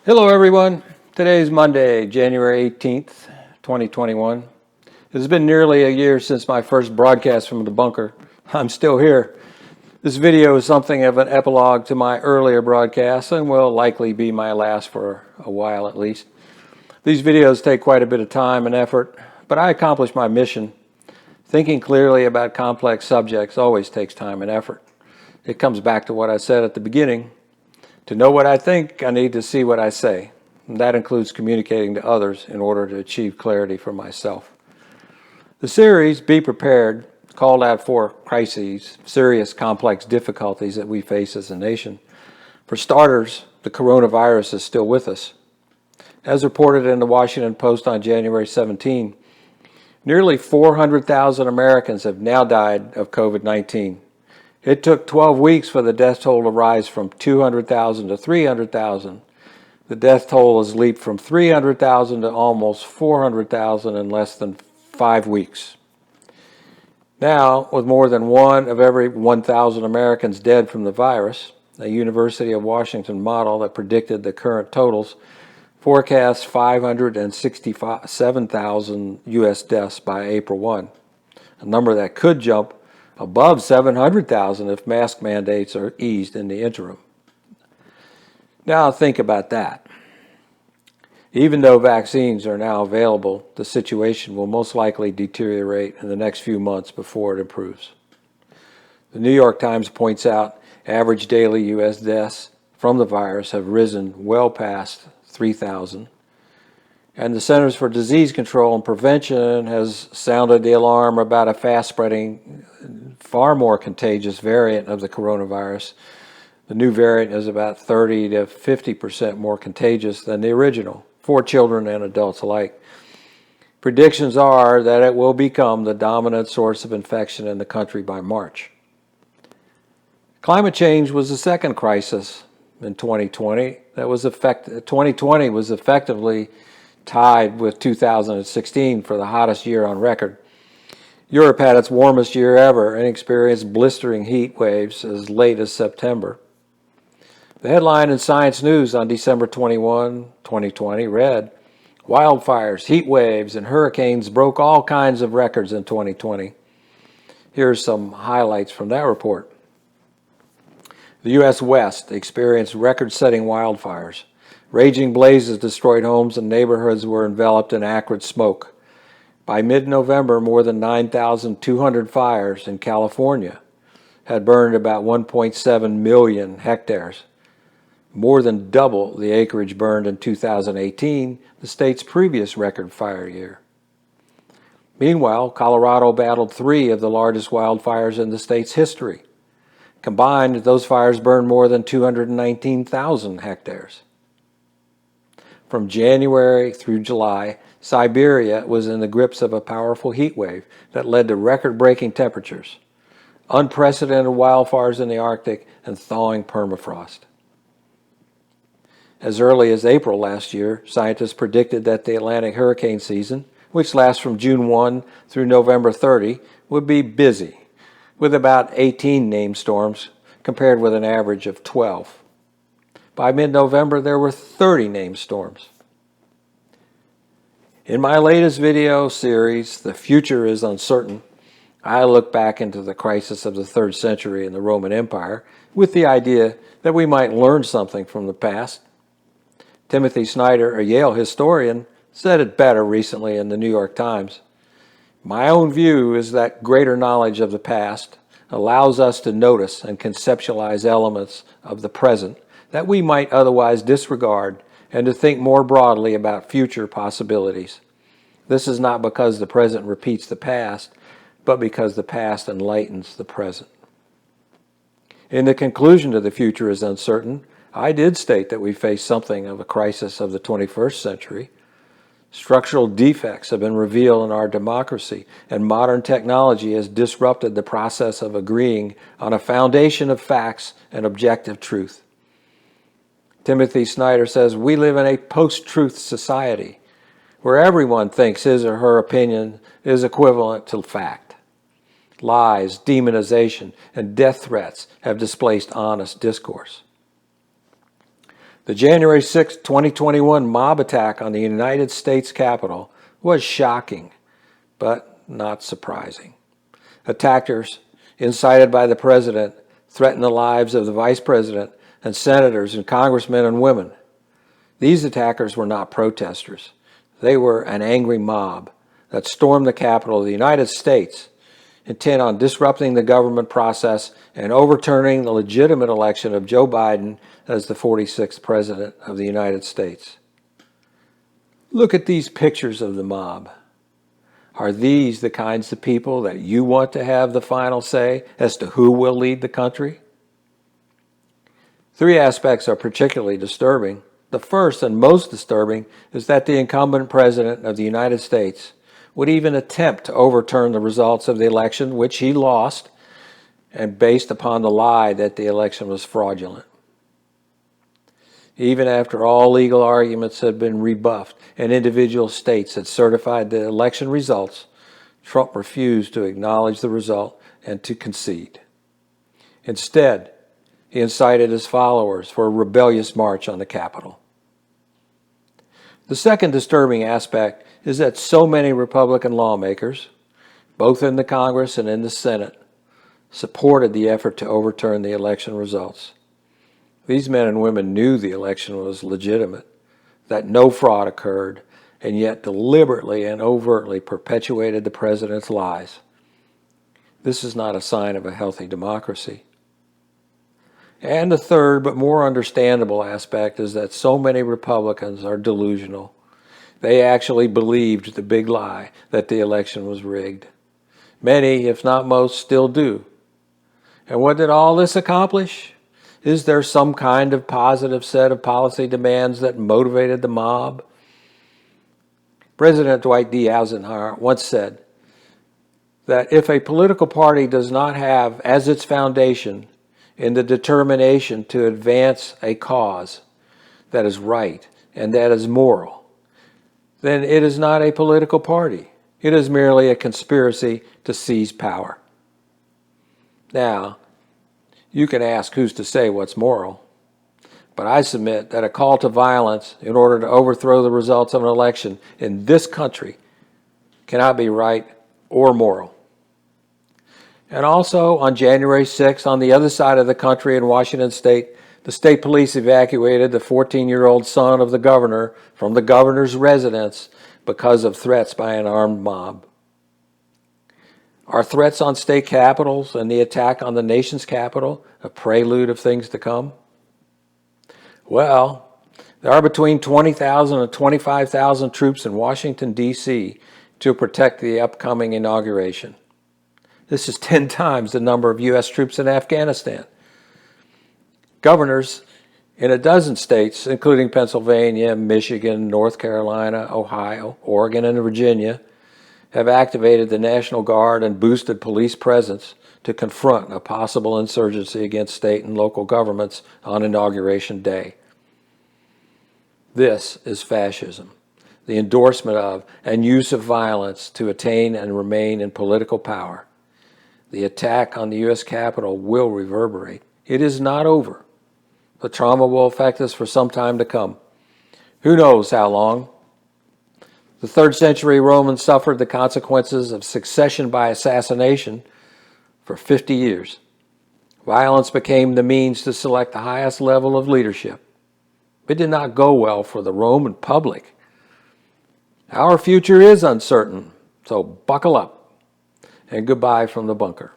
Hello everyone. Today is Monday, January 18th, 2021. It has been nearly a year since my first broadcast from the bunker. I'm still here. This video is something of an epilogue to my earlier broadcasts and will likely be my last for a while at least. These videos take quite a bit of time and effort, but I accomplish my mission. Thinking clearly about complex subjects always takes time and effort. It comes back to what I said at the beginning. To know what I think, I need to see what I say. And that includes communicating to others in order to achieve clarity for myself. The series, Be Prepared, called out four crises, serious, complex difficulties that we face as a nation. For starters, the coronavirus is still with us. As reported in the Washington Post on January 17, nearly 400,000 Americans have now died of COVID-19. It took 12 weeks for the death toll to rise from 200,000 to 300,000. The death toll has leaped from 300,000 to almost 400,000 in less than 5 weeks. Now, with more than one of every 1,000 Americans dead from the virus, a University of Washington model that predicted the current totals forecasts 567,000 U.S. deaths by April 1, a number that could jump above 700,000 if mask mandates are eased in the interim. Now think about that. Even though vaccines are now available, the situation will most likely deteriorate in the next few months before it improves. The New York Times points out average daily U.S. deaths from the virus have risen well past 3,000. And the Centers for Disease Control and Prevention has sounded the alarm about a fast-spreading, far more contagious variant of the coronavirus. The new variant is about 30 to 50% more contagious than the original, for children and adults alike. Predictions are that it will become the dominant source of infection in the country by March. Climate change was the second crisis in 2020. 2020 was effectively tied with 2016 for the hottest year on record. Europe had its warmest year ever and experienced blistering heat waves as late as September. The headline in Science News on December 21, 2020 read, "Wildfires, heat waves, and hurricanes broke all kinds of records in 2020. Here's some highlights from that report. The U.S. West experienced record-setting wildfires. Raging blazes destroyed homes and neighborhoods were enveloped in acrid smoke. By mid-November, more than 9,200 fires in California had burned about 1.7 million hectares, more than double the acreage burned in 2018, the state's previous record fire year. Meanwhile, Colorado battled 3 of the largest wildfires in the state's history. Combined, those fires burned more than 219,000 hectares. From January through July, Siberia was in the grips of a powerful heat wave that led to record-breaking temperatures, unprecedented wildfires in the Arctic, and thawing permafrost. As early as April last year, scientists predicted that the Atlantic hurricane season, which lasts from June 1 through November 30, would be busy, with about 18 named storms compared with an average of 12. By mid-November, there were 30 named storms. In my latest video series, The Future is Uncertain, I look back into the crisis of the 3rd century in the Roman Empire with the idea that we might learn something from the past. Timothy Snyder, a Yale historian, said it better recently in the New York Times. My own view is that greater knowledge of the past allows us to notice and conceptualize elements of the present that we might otherwise disregard, and to think more broadly about future possibilities. This is not because the present repeats the past, but because the past enlightens the present. In the conclusion to The Future is Uncertain, I did state that we face something of a crisis of the 21st century. Structural defects have been revealed in our democracy, and modern technology has disrupted the process of agreeing on a foundation of facts and objective truth. Timothy Snyder says we live in a post-truth society where everyone thinks his or her opinion is equivalent to fact. Lies, demonization, and death threats have displaced honest discourse. The January 6, 2021 mob attack on the United States Capitol was shocking, but not surprising. Attackers, incited by the president, threatened the lives of the vice president and senators and congressmen and women. These attackers were not protesters. They were an angry mob that stormed the Capitol of the United States, intent on disrupting the government process and overturning the legitimate election of Joe Biden as the 46th President of the United States. Look at these pictures of the mob. Are these the kinds of people that you want to have the final say as to who will lead the country? Three aspects are particularly disturbing. The first and most disturbing is that the incumbent President of the United States would even attempt to overturn the results of the election, which he lost, and based upon the lie that the election was fraudulent. Even after all legal arguments had been rebuffed and individual states had certified the election results, Trump refused to acknowledge the result and to concede. Instead, he incited his followers for a rebellious march on the Capitol. The second disturbing aspect is that so many Republican lawmakers, both in the Congress and in the Senate, supported the effort to overturn the election results. These men and women knew the election was legitimate, that no fraud occurred, and yet deliberately and overtly perpetuated the president's lies. This is not a sign of a healthy democracy. And the third, but more understandable aspect is that so many Republicans are delusional. They actually believed the big lie that the election was rigged. Many, if not most, still do. And what did all this accomplish? Is there some kind of positive set of policy demands that motivated the mob? President Dwight D. Eisenhower once said that if a political party does not have as its foundation in the determination to advance a cause that is right and that is moral, then it is not a political party. It is merely a conspiracy to seize power. Now, you can ask who's to say what's moral, but I submit that a call to violence in order to overthrow the results of an election in this country cannot be right or moral. And also, on January 6th, on the other side of the country in Washington State, the state police evacuated the 14-year-old son of the governor from the governor's residence because of threats by an armed mob. Are threats on state capitals and the attack on the nation's capital a prelude of things to come? Well, there are between 20,000 and 25,000 troops in Washington, D.C. to protect the upcoming inauguration. This is 10 times the number of U.S. troops in Afghanistan. Governors in a dozen states, including Pennsylvania, Michigan, North Carolina, Ohio, Oregon, and Virginia, have activated the National Guard and boosted police presence to confront a possible insurgency against state and local governments on Inauguration Day. This is fascism, the endorsement of and use of violence to attain and remain in political power. The attack on the U.S. Capitol will reverberate. It is not over. The trauma will affect us for some time to come. Who knows how long? The 3rd century Romans suffered the consequences of succession by assassination for 50 years. Violence became the means to select the highest level of leadership. It did not go well for the Roman public. Our future is uncertain, so buckle up. And goodbye from the bunker.